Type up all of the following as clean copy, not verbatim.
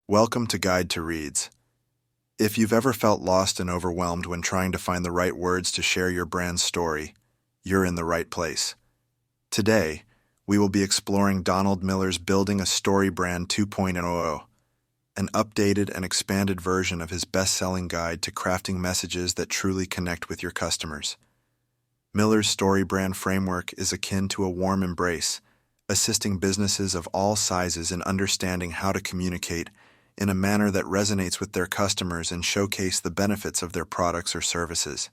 Welcome to Guide to Reads. If you've ever felt lost and overwhelmed when trying to find the right words to share your brand's story, you're in the right place. Today, we will be exploring Donald Miller's Building a StoryBrand 2.0, an updated and expanded version of his best-selling guide to crafting messages that truly connect with your customers. Miller's StoryBrand Framework is akin to a warm embrace, assisting businesses of all sizes in understanding how to communicate in a manner that resonates with their customers and showcase the benefits of their products or services.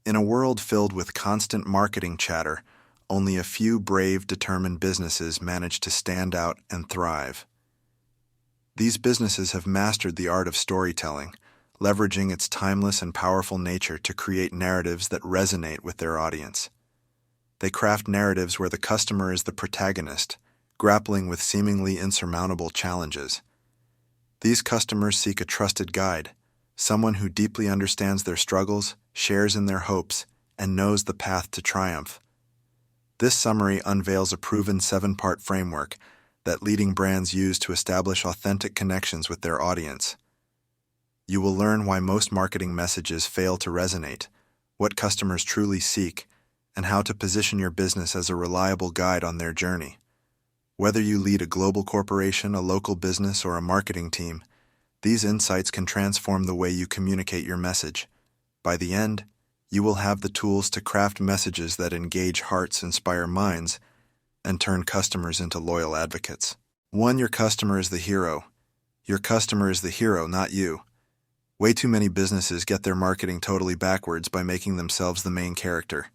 In a world filled with constant marketing chatter, only a few brave, determined businesses manage to stand out and thrive. These businesses have mastered the art of storytelling, leveraging its timeless and powerful nature to create narratives that resonate with their audience. They craft narratives where the customer is the protagonist, grappling with seemingly insurmountable challenges. These customers seek a trusted guide, someone who deeply understands their struggles, shares in their hopes, and knows the path to triumph. This summary unveils a proven 7-part framework that leading brands use to establish authentic connections with their audience. You will learn why most marketing messages fail to resonate, what customers truly seek, and how to position your business as a reliable guide on their journey. Whether you lead a global corporation, a local business, or a marketing team, these insights can transform the way you communicate your message. By the end, you will have the tools to craft messages that engage hearts, inspire minds, and turn customers into loyal advocates. 1. Your customer is the hero. Your customer is the hero, not you. Way too many businesses get their marketing totally backwards by making themselves the main character.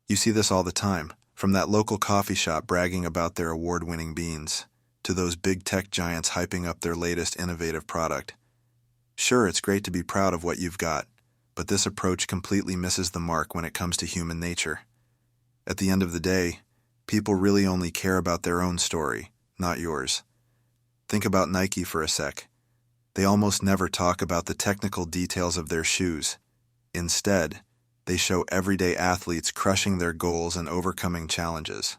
You see this all the time, from that local coffee shop bragging about their award-winning beans, to those big tech giants hyping up their latest innovative product. Sure, it's great to be proud of what you've got, but this approach completely misses the mark when it comes to human nature. At the end of the day, people really only care about their own story, not yours. Think about Nike for a sec. They almost never talk about the technical details of their shoes. Instead, they show everyday athletes crushing their goals and overcoming challenges.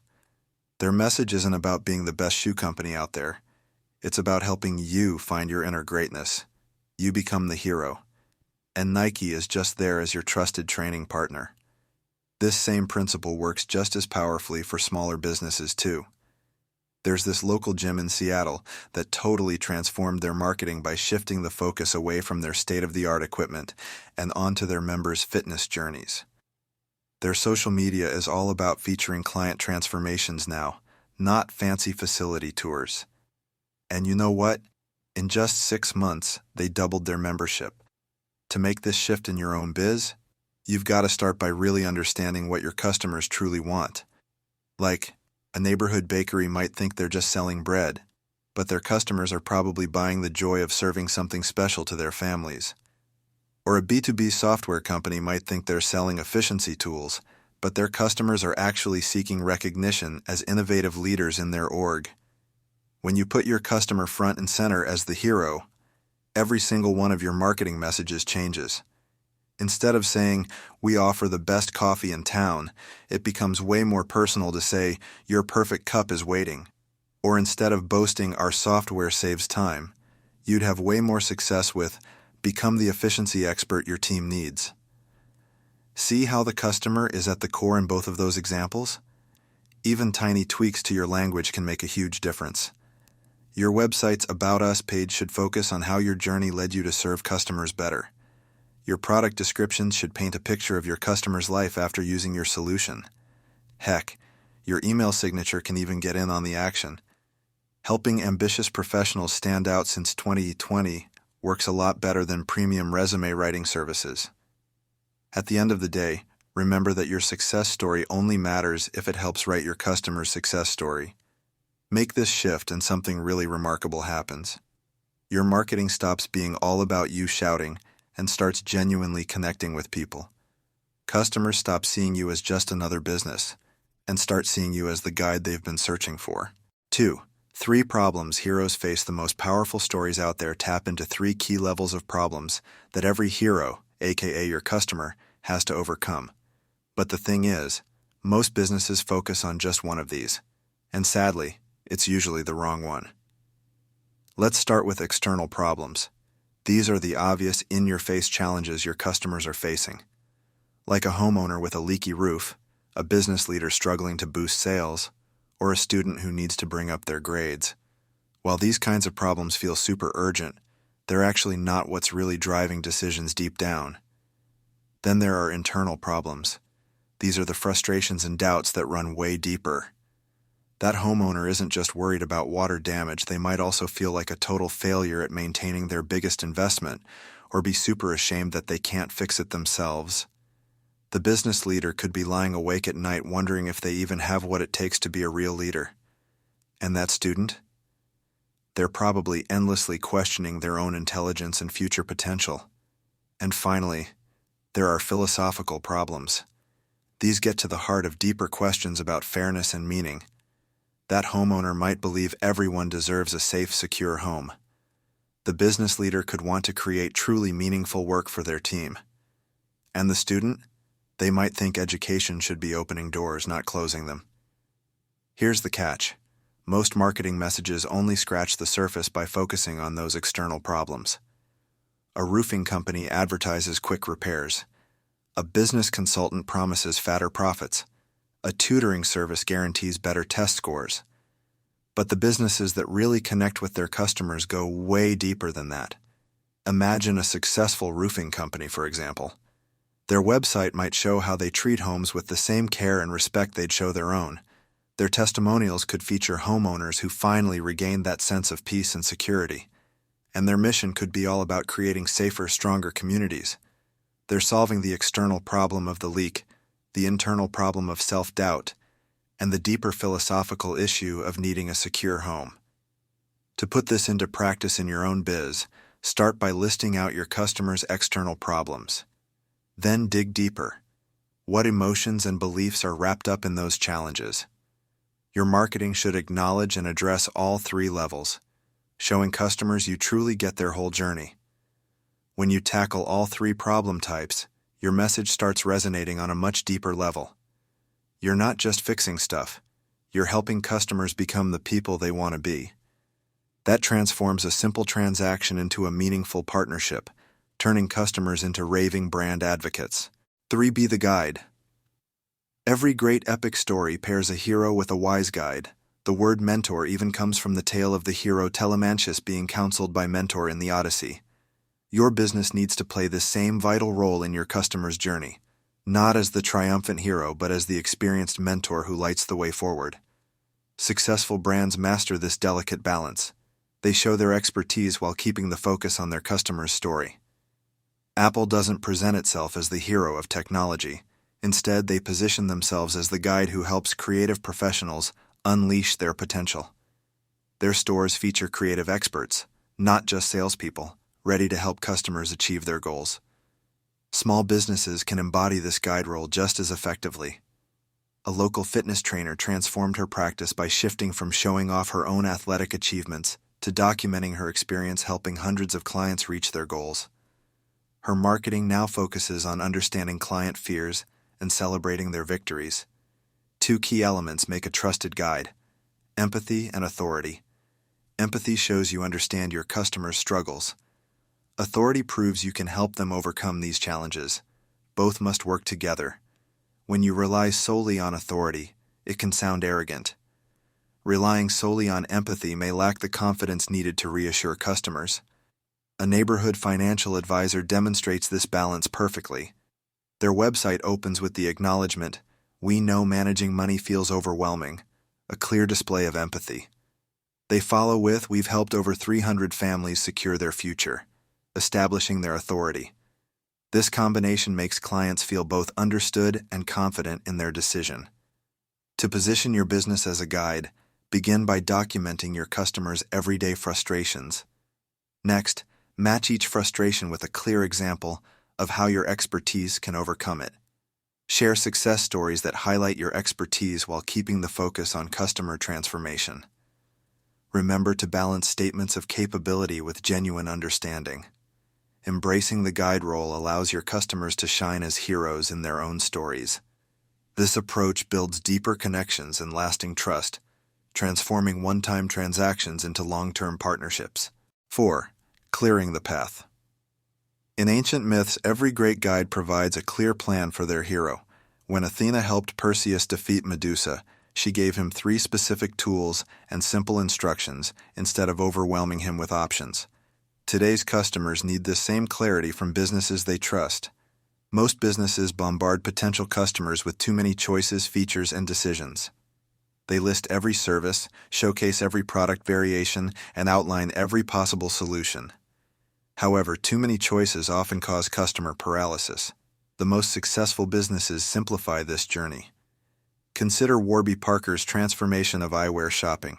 Their message isn't about being the best shoe company out there. It's about helping you find your inner greatness. You become the hero, and Nike is just there as your trusted training partner. This same principle works just as powerfully for smaller businesses too. There's this local gym in Seattle that totally transformed their marketing by shifting the focus away from their state-of-the-art equipment and onto their members' fitness journeys. Their social media is all about featuring client transformations now, not fancy facility tours. And you know what? In just 6 months, they doubled their membership. To make this shift in your own biz, you've got to start by really understanding what your customers truly want. Like, a neighborhood bakery might think they're just selling bread, but their customers are probably buying the joy of serving something special to their families. Or a B2B software company might think they're selling efficiency tools, but their customers are actually seeking recognition as innovative leaders in their org. When you put your customer front and center as the hero, every single one of your marketing messages changes. Instead of saying, "We offer the best coffee in town," it becomes way more personal to say, "Your perfect cup is waiting." Or instead of boasting, "Our software saves time," you'd have way more success with, "Become the efficiency expert your team needs." See how the customer is at the core in both of those examples? Even tiny tweaks to your language can make a huge difference. Your website's About Us page should focus on how your journey led you to serve customers better. Your product descriptions should paint a picture of your customer's life after using your solution. Heck, your email signature can even get in on the action. Helping ambitious professionals stand out since 2020 works a lot better than premium resume writing services. At the end of the day, remember that your success story only matters if it helps write your customer's success story. Make this shift and something really remarkable happens. Your marketing stops being all about you shouting and starts genuinely connecting with people. Customers stop seeing you as just another business and start seeing you as the guide they've been searching for. 2. 3 problems heroes face. The most powerful stories out there tap into 3 key levels of problems that every hero, aka your customer, has to overcome. But the thing is, most businesses focus on just one of these, and sadly, it's usually the wrong one. Let's start with external problems. These are the obvious in-your-face challenges your customers are facing. Like a homeowner with a leaky roof, a business leader struggling to boost sales, or a student who needs to bring up their grades. While these kinds of problems feel super urgent, they're actually not what's really driving decisions deep down. Then there are internal problems. These are the frustrations and doubts that run way deeper. That homeowner isn't just worried about water damage, they might also feel like a total failure at maintaining their biggest investment, or be super ashamed that they can't fix it themselves. The business leader could be lying awake at night wondering if they even have what it takes to be a real leader. And that student? They're probably endlessly questioning their own intelligence and future potential. And finally, there are philosophical problems. These get to the heart of deeper questions about fairness and meaning. That homeowner might believe everyone deserves a safe, secure home. The business leader could want to create truly meaningful work for their team. And the student? They might think education should be opening doors, not closing them. Here's the catch. Most marketing messages only scratch the surface by focusing on those external problems. A roofing company advertises quick repairs. A business consultant promises fatter profits. A tutoring service guarantees better test scores. But the businesses that really connect with their customers go way deeper than that. Imagine a successful roofing company, for example. Their website might show how they treat homes with the same care and respect they'd show their own. Their testimonials could feature homeowners who finally regained that sense of peace and security. And their mission could be all about creating safer, stronger communities. They're solving the external problem of the leak, the internal problem of self-doubt, and the deeper philosophical issue of needing a secure home. To put this into practice in your own biz, start by listing out your customers' external problems. Then dig deeper. What emotions and beliefs are wrapped up in those challenges? Your marketing should acknowledge and address all three levels, showing customers you truly get their whole journey. When you tackle all three problem types, your message starts resonating on a much deeper level. You're not just fixing stuff. You're helping customers become the people they want to be. That transforms a simple transaction into a meaningful partnership, turning customers into raving brand advocates. 3. Be the guide. Every great epic story pairs a hero with a wise guide. The word mentor even comes from the tale of the hero Telemantius being counseled by Mentor in the Odyssey. Your business needs to play the same vital role in your customer's journey, not as the triumphant hero, but as the experienced mentor who lights the way forward. Successful brands master this delicate balance. They show their expertise while keeping the focus on their customer's story. Apple doesn't present itself as the hero of technology. Instead, they position themselves as the guide who helps creative professionals unleash their potential. Their stores feature creative experts, not just salespeople, ready to help customers achieve their goals. Small businesses can embody this guide role just as effectively. A local fitness trainer transformed her practice by shifting from showing off her own athletic achievements to documenting her experience helping hundreds of clients reach their goals. Her marketing now focuses on understanding client fears and celebrating their victories. 2 key elements make a trusted guide: empathy and authority. Empathy shows you understand your customers' struggles. Authority proves you can help them overcome these challenges. Both must work together. When you rely solely on authority, it can sound arrogant. Relying solely on empathy may lack the confidence needed to reassure customers. A neighborhood financial advisor demonstrates this balance perfectly. Their website opens with the acknowledgement, "We know managing money feels overwhelming," a clear display of empathy. They follow with, "We've helped over 300 families secure their future," establishing their authority. This combination makes clients feel both understood and confident in their decision. To position your business as a guide, begin by documenting your customers' everyday frustrations. Next, match each frustration with a clear example of how your expertise can overcome it. Share success stories that highlight your expertise while keeping the focus on customer transformation. Remember to balance statements of capability with genuine understanding. Embracing the guide role allows your customers to shine as heroes in their own stories. This approach builds deeper connections and lasting trust, transforming one-time transactions into long-term partnerships. 4. Clearing the path. In ancient myths, every great guide provides a clear plan for their hero. When Athena helped Perseus defeat Medusa, she gave him 3 specific tools and simple instructions instead of overwhelming him with options. Today's customers need this same clarity from businesses they trust. Most businesses bombard potential customers with too many choices, features, and decisions. They list every service, showcase every product variation, and outline every possible solution. However, too many choices often cause customer paralysis. The most successful businesses simplify this journey. Consider Warby Parker's transformation of eyewear shopping.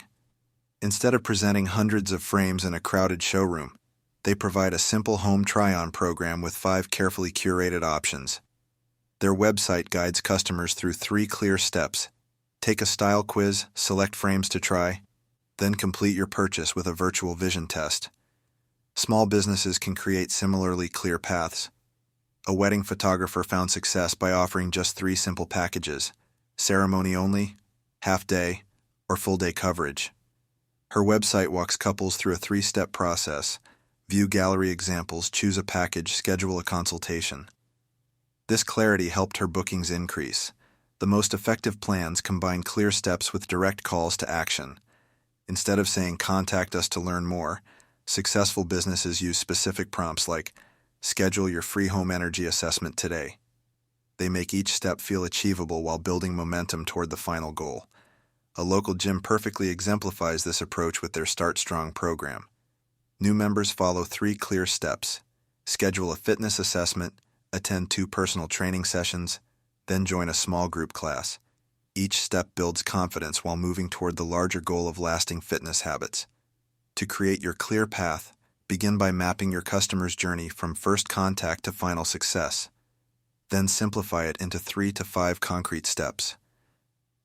Instead of presenting hundreds of frames in a crowded showroom, they provide a simple home try-on program with 5 carefully curated options. Their website guides customers through 3 clear steps. Take a style quiz, select frames to try, then complete your purchase with a virtual vision test. Small businesses can create similarly clear paths. A wedding photographer found success by offering just 3 simple packages: ceremony only, half-day, or full-day coverage. Her website walks couples through a 3-step process: view gallery examples, choose a package, schedule a consultation. This clarity helped her bookings increase. The most effective plans combine clear steps with direct calls to action. Instead of saying, "Contact us to learn more," successful businesses use specific prompts like, "Schedule your free home energy assessment today." They make each step feel achievable while building momentum toward the final goal. A local gym perfectly exemplifies this approach with their Start Strong program. New members follow 3 clear steps: schedule a fitness assessment, attend 2 personal training sessions, then join a small group class. Each step builds confidence while moving toward the larger goal of lasting fitness habits. To create your clear path, begin by mapping your customer's journey from first contact to final success. Then simplify it into 3 to 5 concrete steps.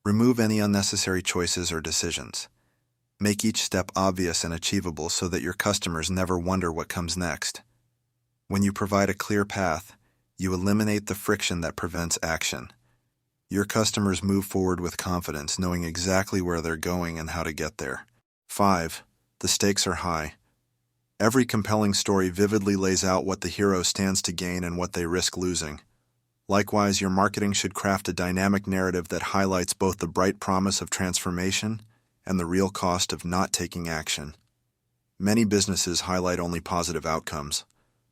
Remove any unnecessary choices or decisions. Make each step obvious and achievable so that your customers never wonder what comes next. When you provide a clear path, you eliminate the friction that prevents action. Your customers move forward with confidence, knowing exactly where they're going and how to get there. 5. The stakes are high. Every compelling story vividly lays out what the hero stands to gain and what they risk losing. Likewise, your marketing should craft a dynamic narrative that highlights both the bright promise of transformation and the real cost of not taking action. Many businesses highlight only positive outcomes,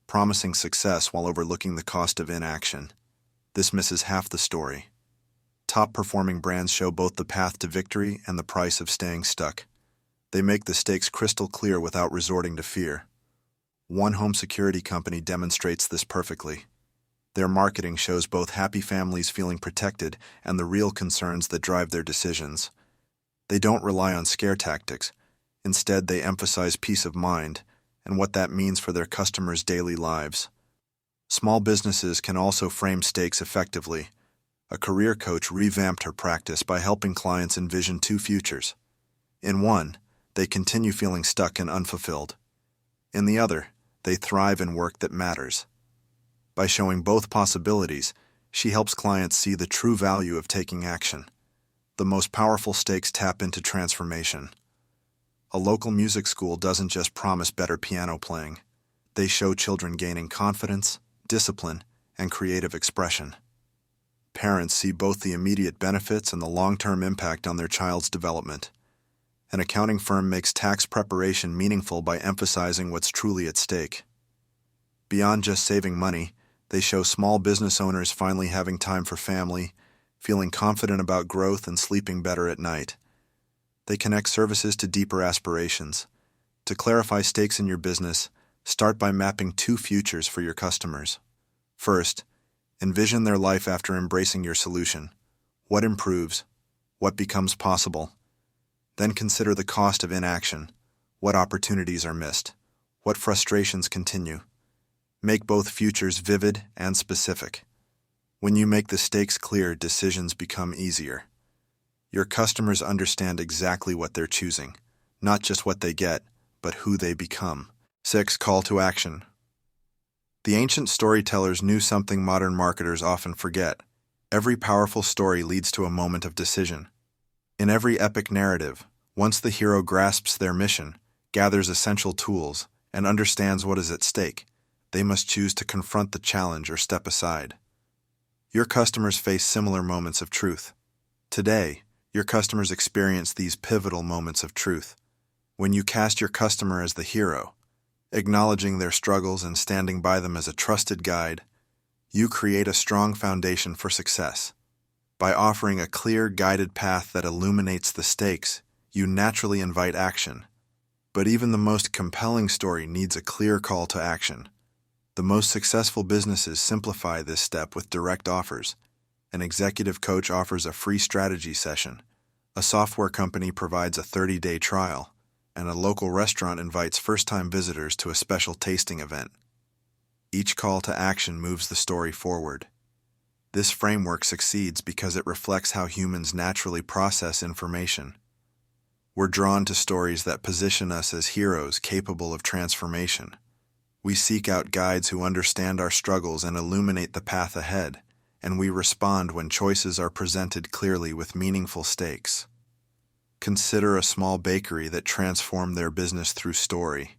promising success while overlooking the cost of inaction. This misses half the story. Top-performing brands show both the path to victory and the price of staying stuck. They make the stakes crystal clear without resorting to fear. One home security company demonstrates this perfectly. Their marketing shows both happy families feeling protected and the real concerns that drive their decisions. They don't rely on scare tactics. Instead, they emphasize peace of mind and what that means for their customers' daily lives. Small businesses can also frame stakes effectively. A career coach revamped her practice by helping clients envision 2 futures. In one, they continue feeling stuck and unfulfilled. In the other, they thrive in work that matters. By showing both possibilities, she helps clients see the true value of taking action. The most powerful stakes tap into transformation. A local music school doesn't just promise better piano playing. They show children gaining confidence, discipline, and creative expression. Parents see both the immediate benefits and the long-term impact on their child's development. An accounting firm makes tax preparation meaningful by emphasizing what's truly at stake. Beyond just saving money, they show small business owners finally having time for family, feeling confident about growth, and sleeping better at night. They connect services to deeper aspirations. To clarify stakes in your business, start by mapping 2 futures for your customers. First, envision their life after embracing your solution. What improves? What becomes possible? Then consider the cost of inaction. What opportunities are missed? What frustrations continue? Make both futures vivid and specific. When you make the stakes clear, decisions become easier. Your customers understand exactly what they're choosing, not just what they get, but who they become. 6. Call to action. The ancient storytellers knew something modern marketers often forget. Every powerful story leads to a moment of decision. In every epic narrative, Once the hero grasps their mission, gathers essential tools, and understands what is at stake, they must choose to confront the challenge or step aside. Your customers face similar moments of truth. Today, your customers experience these pivotal moments of truth. When you cast your customer as the hero, acknowledging their struggles and standing by them as a trusted guide, you create a strong foundation for success. By offering a clear, guided path that illuminates the stakes, you naturally invite action. But even the most compelling story needs a clear call to action. The most successful businesses simplify this step with direct offers. An executive coach offers a free strategy session. A software company provides a 30-day trial, and a local restaurant invites first-time visitors to a special tasting event. Each call to action moves the story forward. This framework succeeds because it reflects how humans naturally process information. We're drawn to stories that position us as heroes capable of transformation. We seek out guides who understand our struggles and illuminate the path ahead, and we respond when choices are presented clearly with meaningful stakes. Consider a small bakery that transformed their business through story.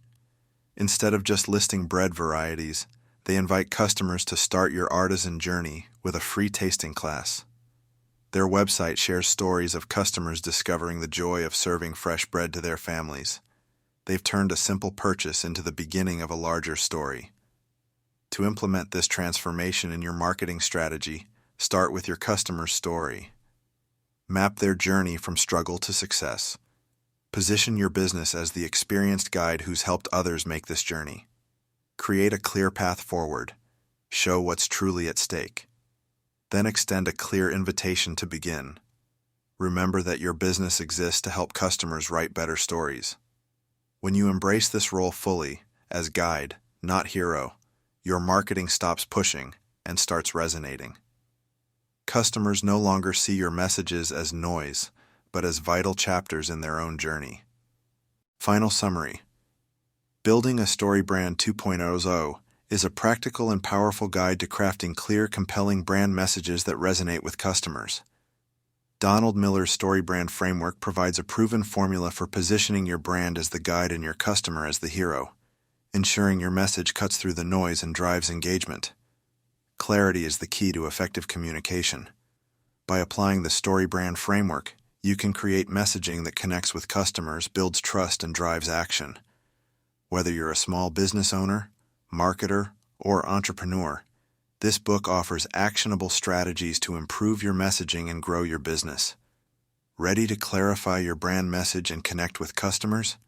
Instead of just listing bread varieties, they invite customers to start your artisan journey with a free tasting class. Their website shares stories of customers discovering the joy of serving fresh bread to their families. They've turned a simple purchase into the beginning of a larger story. To implement this transformation in your marketing strategy, start with your customer's story. Map their journey from struggle to success. Position your business as the experienced guide who's helped others make this journey. Create a clear path forward. Show what's truly at stake. Then extend a clear invitation to begin. Remember that your business exists to help customers write better stories. When you embrace this role fully, as guide, not hero, your marketing stops pushing and starts resonating. Customers no longer see your messages as noise, but as vital chapters in their own journey. Final summary. Building a StoryBrand 2.0 is a practical and powerful guide to crafting clear, compelling brand messages that resonate with customers. Donald Miller's StoryBrand Framework provides a proven formula for positioning your brand as the guide and your customer as the hero, ensuring your message cuts through the noise and drives engagement. Clarity is the key to effective communication. By applying the StoryBrand Framework, you can create messaging that connects with customers, builds trust, and drives action. Whether you're a small business owner, marketer, or entrepreneur, this book offers actionable strategies to improve your messaging and grow your business. Ready to clarify your brand message and connect with customers?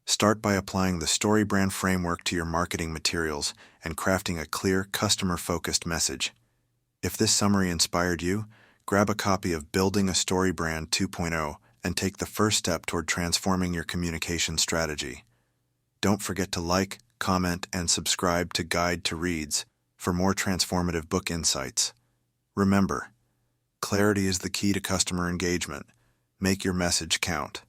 Start by applying the StoryBrand Framework to your marketing materials and crafting a clear, customer-focused message. If this summary inspired you, grab a copy of Building a StoryBrand 2.0 and take the first step toward transforming your communication strategy. Don't forget to like, comment, and subscribe to Guide to Reads for more transformative book insights. Remember, clarity is the key to customer engagement. Make your message count.